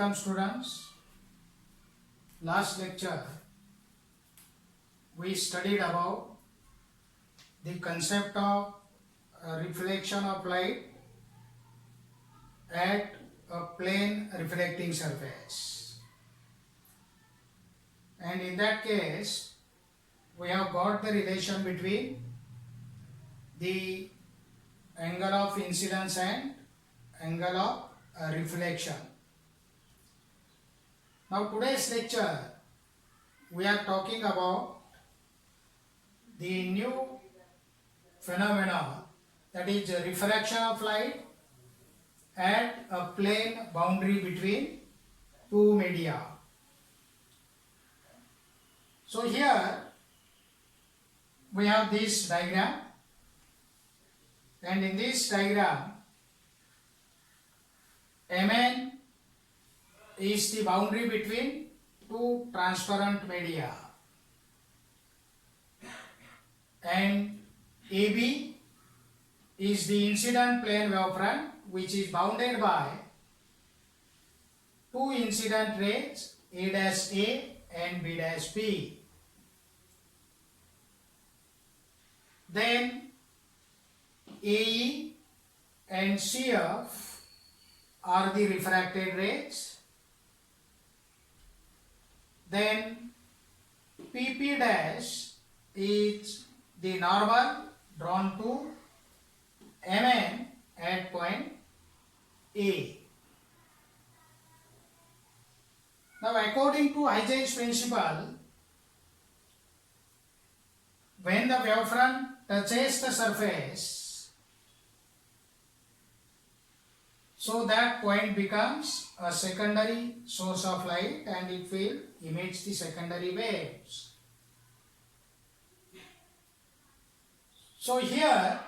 Welcome students. Last lecture we studied about the concept of reflection of light at a plane reflecting surface, and in that case we have got the relation between the angle of incidence and angle of reflection. Now today's lecture we are talking about the new phenomena, that is refraction of light at a plane boundary between two media. So here we have this diagram, and in this diagram Mn is the boundary between two transparent media, and AB is the incident plane wavefront which is bounded by two incident rays A' and B'. Then AE and CF are the refracted rays. Then PP dash is the normal drawn to Mn at point A. Now according to Huygens principle, when the wavefront touches the surface, so that point becomes a secondary source of light and it will emit the secondary waves. So here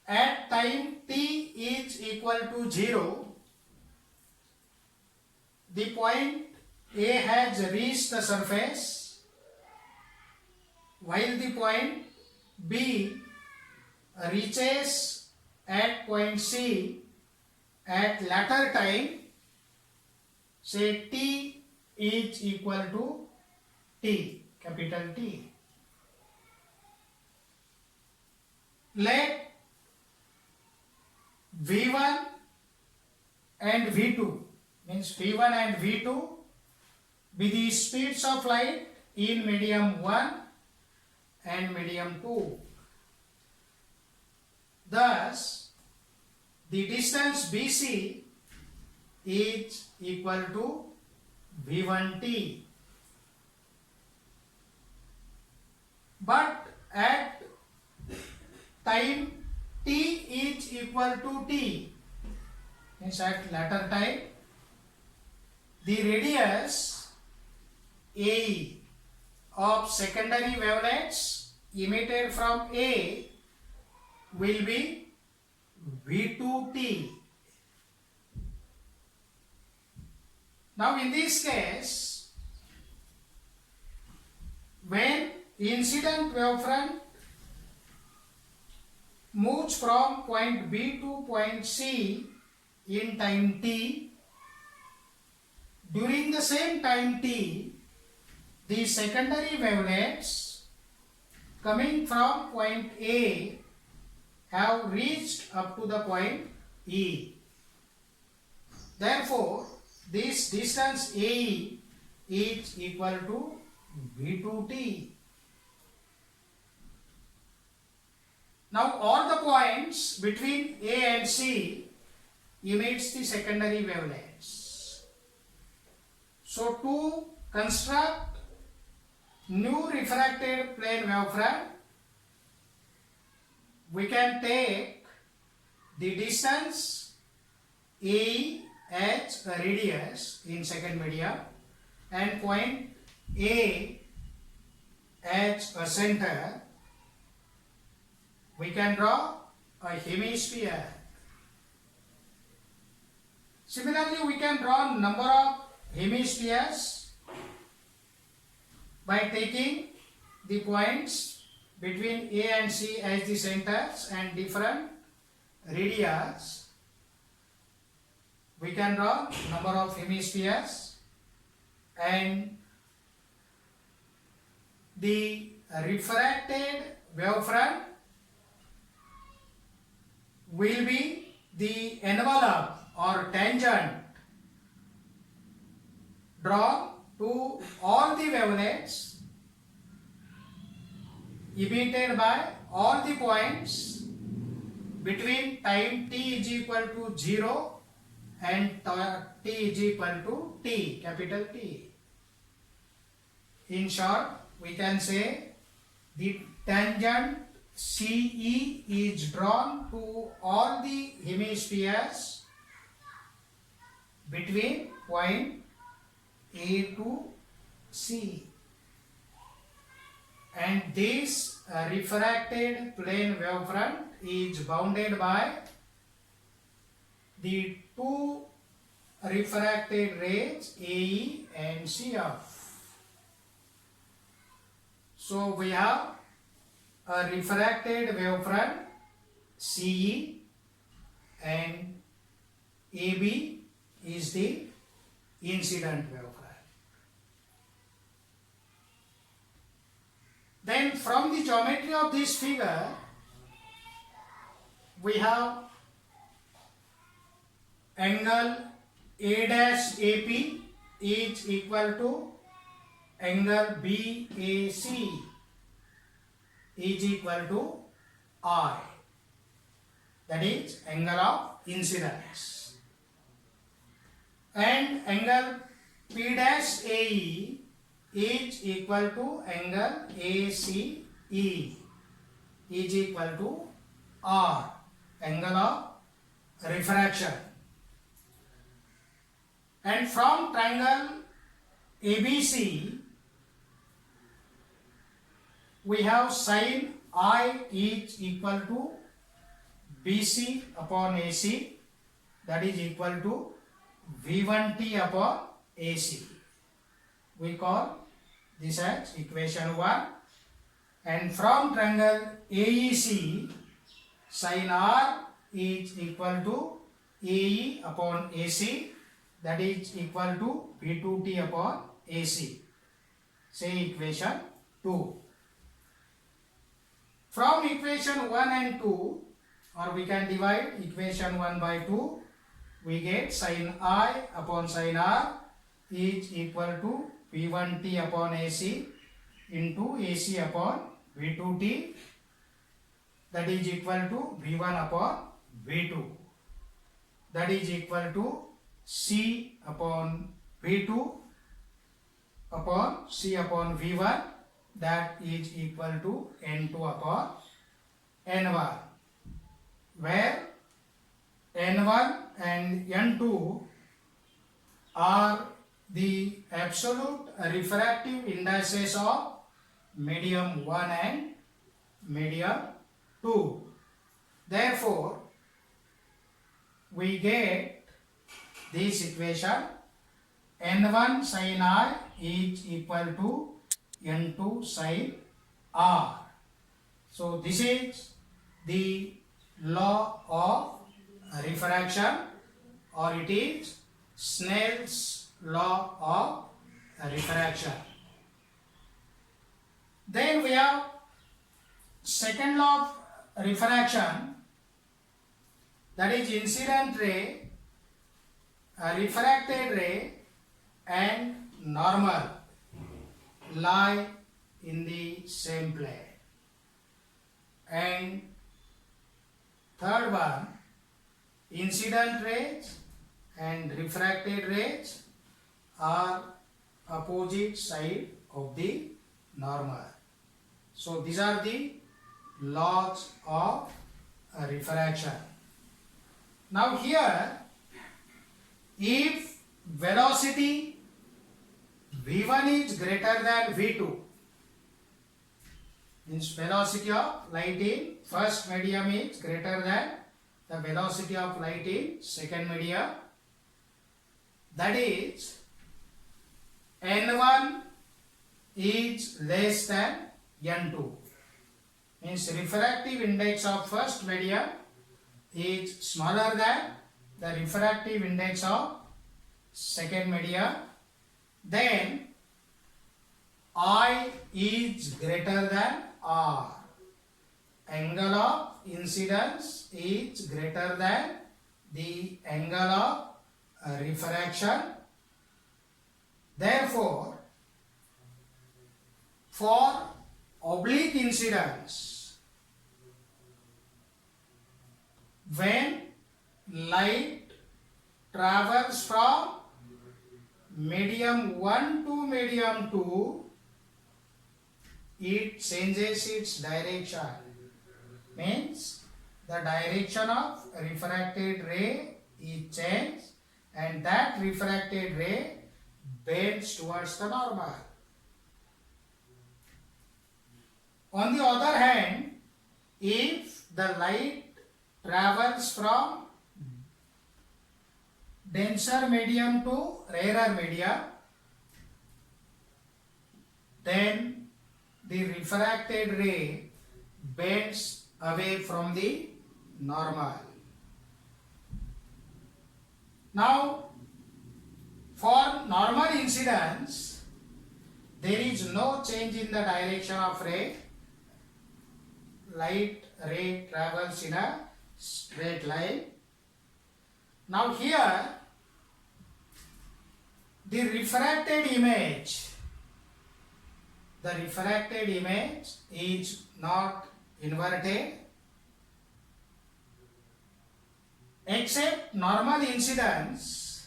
at time t is equal to 0, the point A has reached the surface, while the point B reaches at point C at latter time, say t is equal to t, capital T. Let V1 and V2, means V1 and V2 be the speeds of light in medium 1 and medium 2. Thus, the distance BC is equal to V1t. But at time t is equal to t, means at latter time, the radius AE of secondary wavelets emitted from A will be V2t. Now in this case, when incident wavefront moves from point B to point C in time t, during the same time t, the secondary wavelets coming from point A have reached up to the point E. Therefore, this distance AE is equal to V2t. Now all the points between A and C emits the secondary wavelets. So to construct new refracted plane wavefront, we can take the distance AE as a radius in second medium and point A as a center. We can draw a hemisphere. Similarly, we can draw number of hemispheres by taking the points between A and C as the centers and different radius we can draw number of hemispheres, and the refracted wavefront will be the envelope or tangent drawn to all the wavelets emitted by all the points between time t is equal to 0 and t is equal to t, capital T. In short, we can say the tangent CE is drawn to all the hemispheres between point A to C, and this refracted plane wavefront is bounded by the two refracted rays AE and CF. So we have a refracted wavefront CE, and AB is the incident wavefront. Then from the geometry of this figure, we have angle A dash AP is equal to angle BAC is equal to I. That is angle of incidence. And angle P dash AE is equal to angle ACE is equal to R, angle of refraction. And from triangle ABC, we have sin I is equal to BC upon AC, that is equal to V1T upon AC. We call this as equation 1. And from triangle AEC, sin R is equal to AE upon AC, that is equal to V2T upon AC. Say equation 2. From equation 1 and 2, or we can divide equation 1 by 2, we get sin I upon sin R is equal to V1T upon AC into AC upon V2T, that is equal to V1 upon V2, that is equal to C upon V2 upon C upon V1, that is equal to N2 upon N1, where N1 and N2 are the absolute refractive indices of medium 1 and medium 2. Therefore, we get this equation: N1 sin I is equal to N2 sin R. So this is the law of refraction, or it is Snell's law of refraction. Then we have second law of refraction, that is incident ray, refracted ray and normal lie in the same plane. And third one, incident rays and refracted rays are opposite side of the normal. So these are the laws of refraction. Now here, if velocity V1 is greater than V2, means velocity of light in first medium is greater than the velocity of light in second medium, that is N1 is less than N2, means refractive index of first medium is smaller than the refractive index of second media, then I is greater than R. Angle of incidence is greater than the angle of refraction. Therefore, for oblique incidence, when light travels from medium 1 to medium 2, it changes its direction. Means the direction of refracted ray is changed and that refracted ray bends towards the normal. On the other hand, if the light travels from denser medium to rarer medium, then the refracted ray bends away from the normal. Now, for normal incidence, there is no change in the direction of ray. Light ray travels in a straight line. Now here, the refracted image is not inverted, except normal incidence,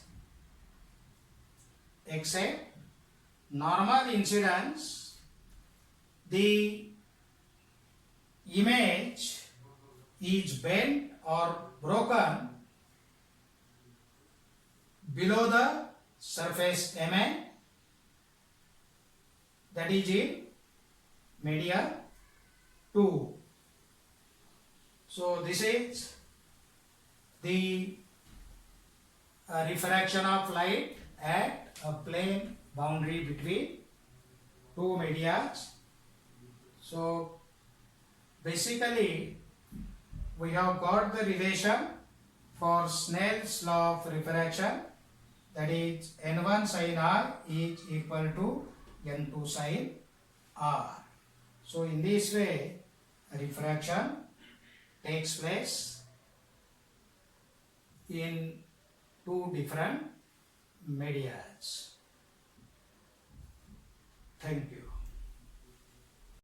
the image is bent or broken below the surface Mn, that is in media 2. So this is the refraction of light at a plane boundary between two medias. So basically we have got the relation for Snell's law of refraction, that is N1 sin R is equal to N2 sin R. So in this way refraction takes place in two different medias. Thank you.